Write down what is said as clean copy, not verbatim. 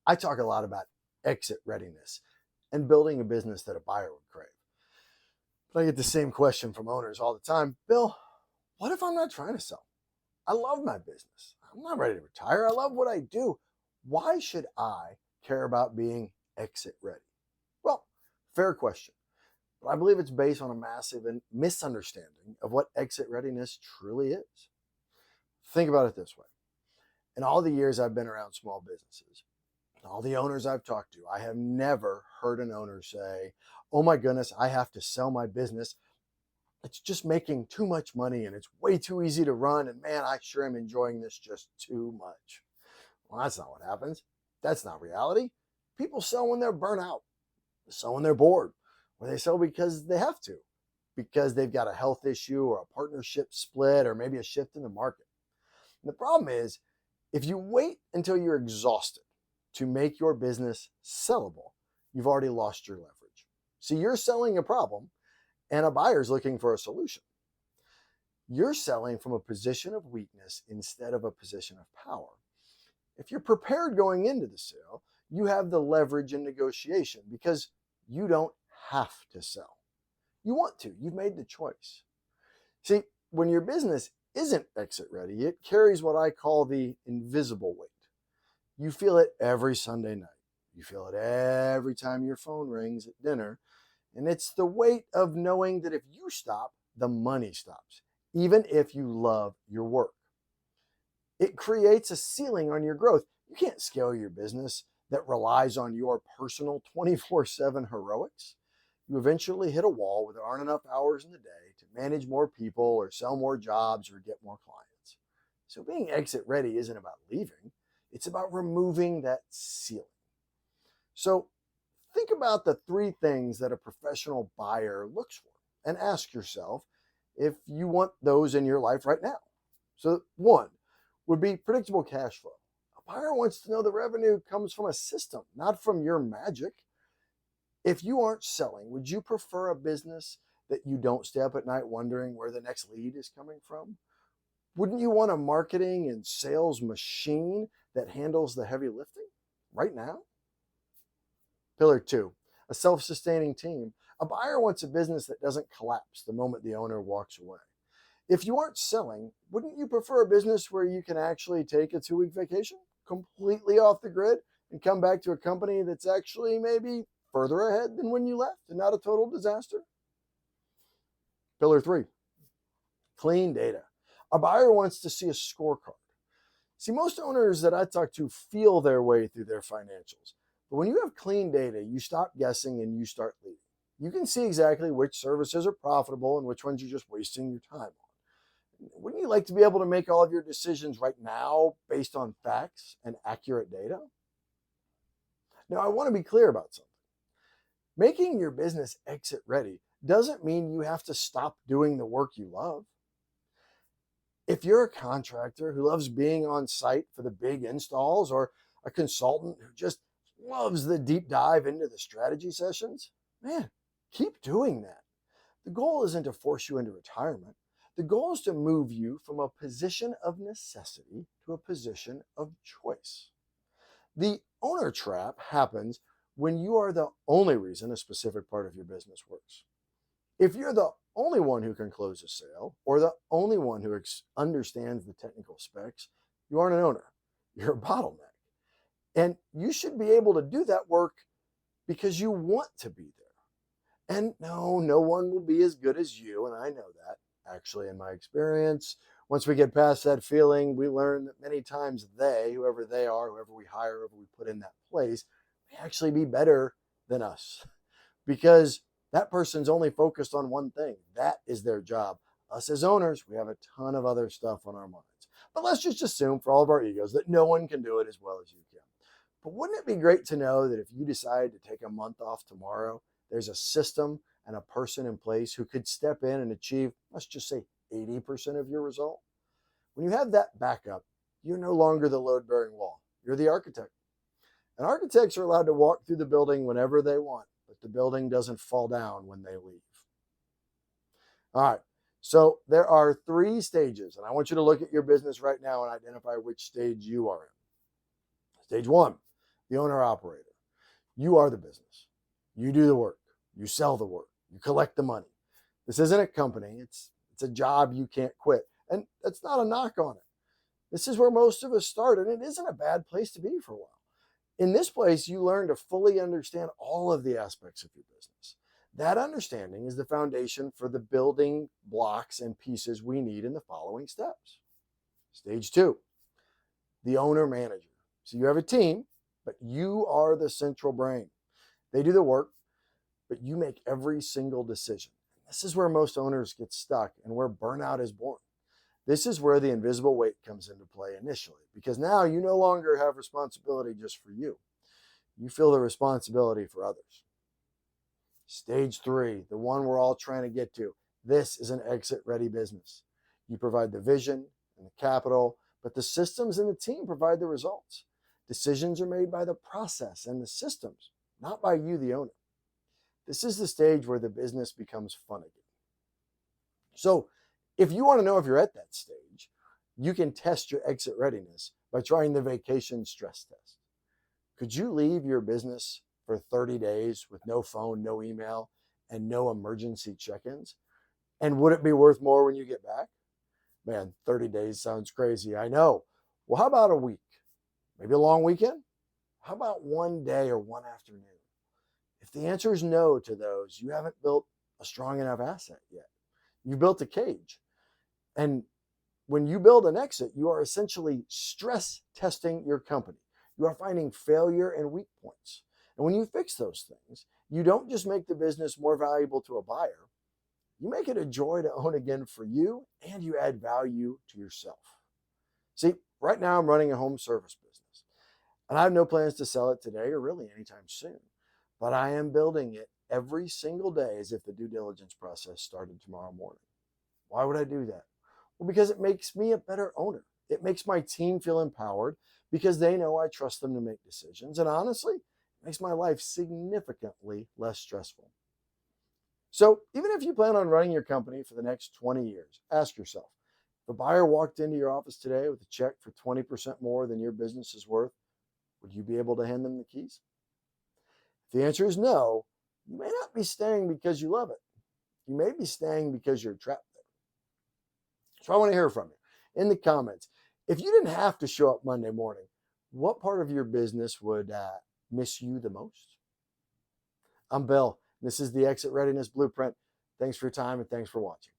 I talk a lot about exit readiness and building a business that a buyer would crave. But I get the same question from owners all the time. Bill, what if I'm not trying to sell? I love my business. I'm not ready to retire. I love what I do. Why should I care about being exit ready? Well, fair question. But I believe it's based on a massive misunderstanding of what exit readiness truly is. Think about it this way. In all the years I've been around small businesses, all the owners I've talked to, I have never heard an owner say, oh my goodness, I have to sell my business. It's just making too much money and it's way too easy to run. And man, I sure am enjoying this just too much. Well, that's not what happens. That's not reality. People sell when they're burnt out, they sell when they're bored, or they sell because they have to, because they've got a health issue or a partnership split or maybe a shift in the market. And the problem is, if you wait until you're exhausted to make your business sellable, you've already lost your leverage. See, you're selling a problem and a buyer's looking for a solution. You're selling from a position of weakness instead of a position of power. If you're prepared going into the sale, you have the leverage in negotiation because you don't have to sell. You want to, you've made the choice. See, when your business isn't exit ready, it carries what I call the invisible weight. You feel it every Sunday night. You feel it every time your phone rings at dinner. And it's the weight of knowing that if you stop, the money stops, even if you love your work. It creates a ceiling on your growth. You can't scale your business that relies on your personal 24/7 heroics. You eventually hit a wall where there aren't enough hours in the day to manage more people or sell more jobs or get more clients. So being exit ready isn't about leaving. It's about removing that ceiling. So think about the three things that a professional buyer looks for and ask yourself if you want those in your life right now. So one would be predictable cash flow. A buyer wants to know the revenue comes from a system, not from your magic. If you aren't selling, would you prefer a business that you don't stay up at night wondering where the next lead is coming from? Wouldn't you want a marketing and sales machine that handles the heavy lifting right now? Pillar two, a self-sustaining team. A buyer wants a business that doesn't collapse the moment the owner walks away. If you aren't selling, wouldn't you prefer a business where you can actually take a 2-week vacation completely off the grid and come back to a company that's actually maybe further ahead than when you left and not a total disaster? Pillar three, clean data. A buyer wants to see a scorecard. See, most owners that I talk to feel their way through their financials. But when you have clean data, you stop guessing and you start leading. You can see exactly which services are profitable and which ones you're just wasting your time on. Wouldn't you like to be able to make all of your decisions right now based on facts and accurate data? Now, I want to be clear about something. Making your business exit ready doesn't mean you have to stop doing the work you love. If you're a contractor who loves being on site for the big installs or a consultant who just loves the deep dive into the strategy sessions, man, keep doing that. The goal isn't to force you into retirement. The goal is to move you from a position of necessity to a position of choice. The owner trap happens when you are the only reason a specific part of your business works. If you're the only one who can close a sale or the only one who understands the technical specs, you aren't an owner. You're a bottleneck. And you should be able to do that work because you want to be there. And no one will be as good as you. And I know that actually in my experience. Once we get past that feeling, we learn that many times whoever they are, whoever we hire, whoever we put in that place, may actually be better than us because that person's only focused on one thing. That is their job. Us as owners, we have a ton of other stuff on our minds. But let's just assume for all of our egos that no one can do it as well as you can. But wouldn't it be great to know that if you decide to take a month off tomorrow, there's a system and a person in place who could step in and achieve, let's just say 80% of your result? When you have that backup, you're no longer the load-bearing wall. You're the architect. And architects are allowed to walk through the building whenever they want, but the building doesn't fall down when they leave. All right, so there are 3 stages, and I want you to look at your business right now and identify which stage you are in. Stage 1, the owner operator. You are the business. You do the work. You sell the work. You collect the money. This isn't a company. It's a job you can't quit. And that's not a knock on it. This is where most of us start, and it isn't a bad place to be for a while. In this place, you learn to fully understand all of the aspects of your business. That understanding is the foundation for the building blocks and pieces we need in the following steps. Stage 2, the owner manager. So you have a team, but you are the central brain. They do the work, but you make every single decision. This is where most owners get stuck and where burnout is born. This is where the invisible weight comes into play initially, because now you no longer have responsibility just for you. You feel the responsibility for others. Stage 3, the one we're all trying to get to. This is an exit-ready business. You provide the vision and the capital, but the systems and the team provide the results. Decisions are made by the process and the systems, not by you, the owner. This is the stage where the business becomes fun again. So if you want to know if you're at that stage, you can test your exit readiness by trying the vacation stress test. Could you leave your business for 30 days with no phone, no email, and no emergency check-ins? And would it be worth more when you get back? Man, 30 days sounds crazy, I know. Well, how about a week? Maybe a long weekend? How about one day or one afternoon? If the answer is no to those, you haven't built a strong enough asset yet. You built a cage. And when you build an exit, you are essentially stress testing your company. You are finding failure and weak points. And when you fix those things, you don't just make the business more valuable to a buyer, you make it a joy to own again for you, and you add value to yourself. See, right now I'm running a home service business, and I have no plans to sell it today or really anytime soon. But I am building it every single day as if the due diligence process started tomorrow morning. Why would I do that? Well, because it makes me a better owner. It makes my team feel empowered because they know I trust them to make decisions. And honestly, it makes my life significantly less stressful. So even if you plan on running your company for the next 20 years, ask yourself, if a buyer walked into your office today with a check for 20% more than your business is worth, would you be able to hand them the keys? If the answer is no, you may not be staying because you love it. You may be staying because you're trapped there. So I want to hear from you in the comments. If you didn't have to show up Monday morning, what part of your business would miss you the most? I'm Bill. This is the Exit Readiness Blueprint. Thanks for your time and thanks for watching.